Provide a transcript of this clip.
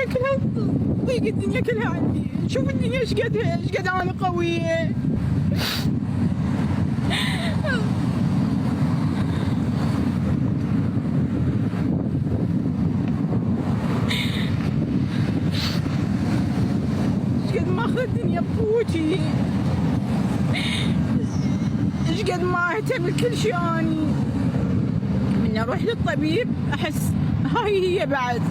الدنيا كلها ضيق، الدنيا كلها عندي. شوف الدنيا ايش قد انا قويه. ايش قد ما اخذ الدنيا بقوتي، ايش قد ما اهتم بكل شيء اني من اروح للطبيب احس هاي هي بعد